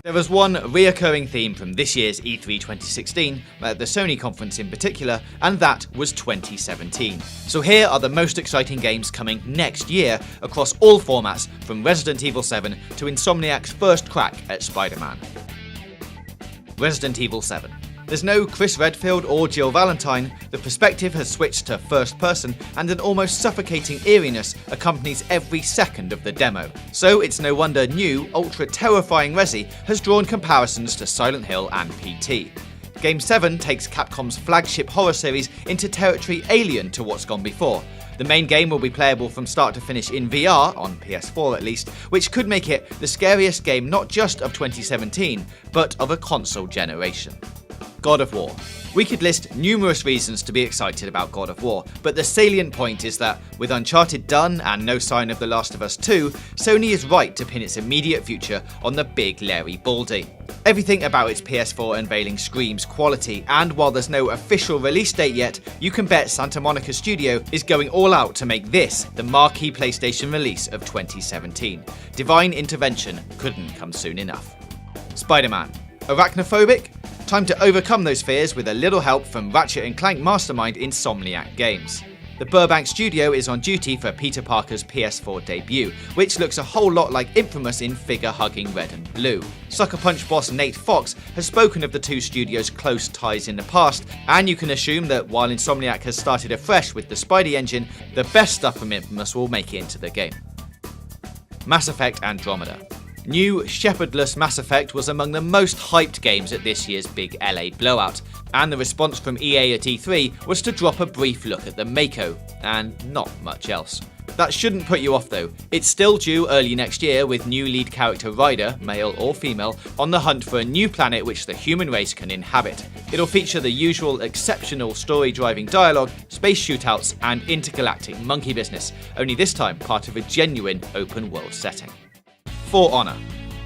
There was one reoccurring theme from this year's E3 2016, at the Sony conference in particular, and that was 2017. So here are the most exciting games coming next year across all formats, from Resident Evil 7 to Insomniac's first crack at Spider-Man. Resident Evil 7. There's no Chris Redfield or Jill Valentine, the perspective has switched to first person, and an almost suffocating eeriness accompanies every second of the demo. So it's no wonder new, ultra-terrifying Resi has drawn comparisons to Silent Hill and PT. Game 7 takes Capcom's flagship horror series into territory alien to what's gone before. The main game will be playable from start to finish in VR, on PS4 at least, which could make it the scariest game not just of 2017, but of a console generation. God of War. We could list numerous reasons to be excited about God of War, but the salient point is that, with Uncharted done and no sign of The Last of Us 2, Sony is right to pin its immediate future on the big Larry Baldy. Everything about its PS4 unveiling screams quality, and while there's no official release date yet, you can bet Santa Monica Studio is going all out to make this the marquee PlayStation release of 2017. Divine intervention couldn't come soon enough. Spider-Man. Arachnophobic? Time to overcome those fears with a little help from Ratchet & Clank mastermind Insomniac Games. The Burbank studio is on duty for Peter Parker's PS4 debut, which looks a whole lot like Infamous in figure-hugging red and blue. Sucker Punch boss Nate Fox has spoken of the two studios' close ties in the past, and you can assume that while Insomniac has started afresh with the Spidey engine, the best stuff from Infamous will make it into the game. Mass Effect Andromeda. New, shepherdless Mass Effect was among the most hyped games at this year's big LA blowout, and the response from EA at E3 was to drop a brief look at the Mako, and not much else. That shouldn't put you off though. It's still due early next year, with new lead character Ryder, male or female, on the hunt for a new planet which the human race can inhabit. It'll feature the usual exceptional story-driving dialogue, space shootouts, and intergalactic monkey business, only this time part of a genuine open-world setting. For Honor.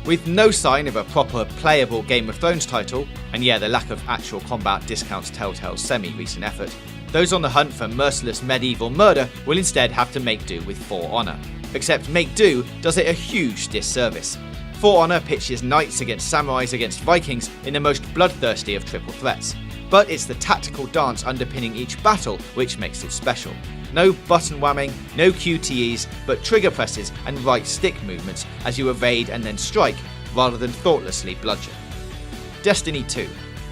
With no sign of a proper playable Game of Thrones title, and yeah, the lack of actual combat discounts Telltale's semi-recent effort, those on the hunt for merciless medieval murder will instead have to make do with For Honor. Except Make Do does it a huge disservice. For Honor pitches knights against samurais against Vikings in the most bloodthirsty of triple threats. But it's the tactical dance underpinning each battle which makes it special. No button whamming, no QTEs, but trigger presses and right stick movements as you evade and then strike, rather than thoughtlessly bludgeon. Destiny 2.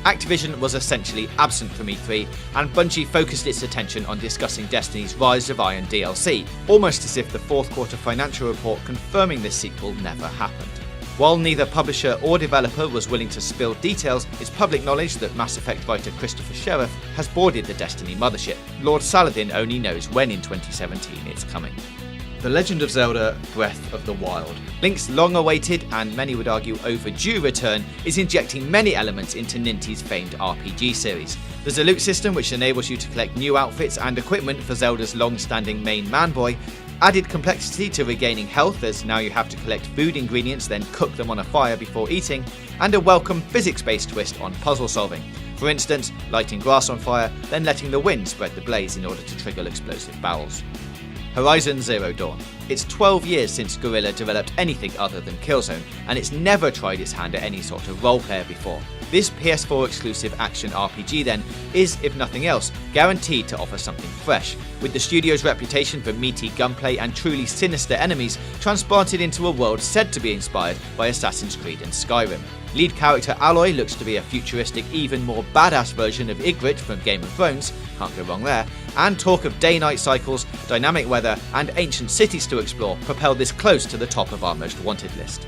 Activision was essentially absent from E3, and Bungie focused its attention on discussing Destiny's Rise of Iron DLC, almost as if the fourth quarter financial report confirming this sequel never happened. While neither publisher or developer was willing to spill details, it's public knowledge that Mass Effect writer Christopher Sheriff has boarded the Destiny mothership. Lord Saladin only knows when in 2017 it's coming. The Legend of Zelda Breath of the Wild. Link's long-awaited, and many would argue overdue return, is injecting many elements into Nintendo's famed RPG series. There's a loot system which enables you to collect new outfits and equipment for Zelda's long-standing main man-boy, added complexity to regaining health, as now you have to collect food ingredients then cook them on a fire before eating, and a welcome physics-based twist on puzzle solving. For instance, lighting grass on fire, then letting the wind spread the blaze in order to trigger explosive barrels. Horizon Zero Dawn. It's 12 years since Guerrilla developed anything other than Killzone, and it's never tried its hand at any sort of role-player before. This PS4 exclusive action RPG then is, if nothing else, guaranteed to offer something fresh, with the studio's reputation for meaty gunplay and truly sinister enemies transplanted into a world said to be inspired by Assassin's Creed and Skyrim. Lead character Aloy looks to be a futuristic, even more badass version of Ygritte from Game of Thrones, can't go wrong there, and talk of day-night cycles, dynamic weather, and ancient cities to explore propel this close to the top of our most wanted list.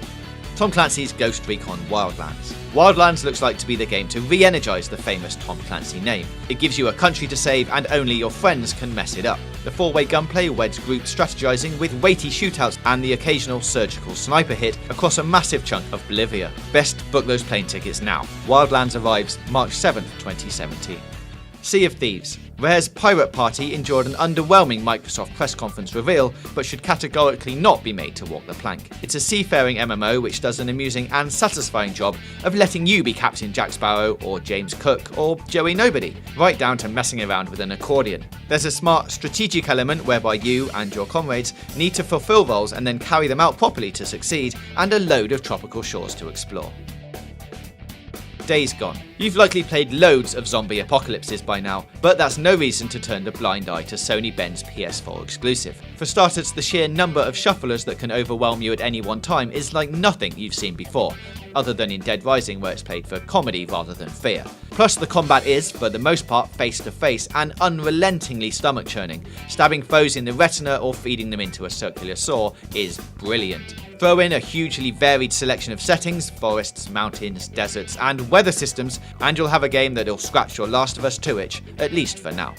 Tom Clancy's Ghost Recon Wildlands. Wildlands looks like to be the game to re-energise the famous Tom Clancy name. It gives you a country to save and only your friends can mess it up. The four-way gunplay weds group strategizing with weighty shootouts and the occasional surgical sniper hit across a massive chunk of Bolivia. Best book those plane tickets now. Wildlands arrives March 7th, 2017. Sea of Thieves. Rare's Pirate Party endured an underwhelming Microsoft press conference reveal, but should categorically not be made to walk the plank. It's a seafaring MMO which does an amusing and satisfying job of letting you be Captain Jack Sparrow, or James Cook, or Joey Nobody, right down to messing around with an accordion. There's a smart strategic element whereby you and your comrades need to fulfill roles and then carry them out properly to succeed, and a load of tropical shores to explore. Days Gone. You've likely played loads of zombie apocalypses by now, but that's no reason to turn a blind eye to Sony Ben's PS4 exclusive. For starters, the sheer number of shufflers that can overwhelm you at any one time is like nothing you've seen before, other than in Dead Rising where it's played for comedy rather than fear. Plus the combat is, for the most part, face to face and unrelentingly stomach churning. Stabbing foes in the retina or feeding them into a circular saw is brilliant. Throw in a hugely varied selection of settings, forests, mountains, deserts and weather systems, and you'll have a game that'll scratch your Last of Us 2 itch, at least for now.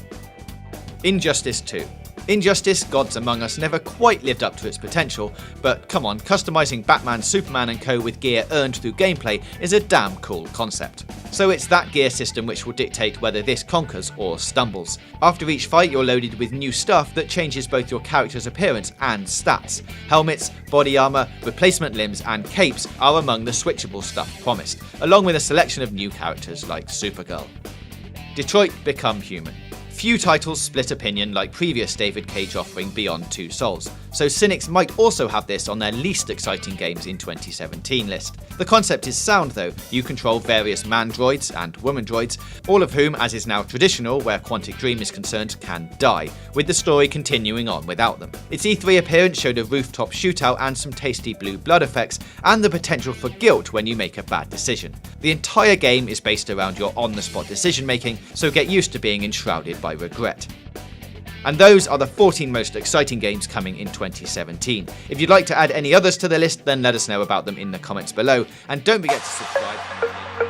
Injustice 2. Injustice: Gods Among Us never quite lived up to its potential, but come on, customizing Batman, Superman and co with gear earned through gameplay is a damn cool concept. So it's that gear system which will dictate whether this conquers or stumbles. After each fight you're loaded with new stuff that changes both your character's appearance and stats. Helmets, body armor, replacement limbs and capes are among the switchable stuff promised, along with a selection of new characters like Supergirl. Detroit: Become Human. Few titles split opinion like previous David Cage offering Beyond Two Souls, so cynics might also have this on their least exciting games in 2017 list. The concept is sound though. You control various man droids and woman droids, all of whom, as is now traditional where Quantic Dream is concerned, can die, with the story continuing on without them. Its E3 appearance showed a rooftop shootout and some tasty blue blood effects, and the potential for guilt when you make a bad decision. The entire game is based around your on-the-spot decision making, so get used to being enshrouded by regret. And those are the 14 most exciting games coming in 2017. If you'd like to add any others to the list, then let us know about them in the comments below, and don't forget to subscribe.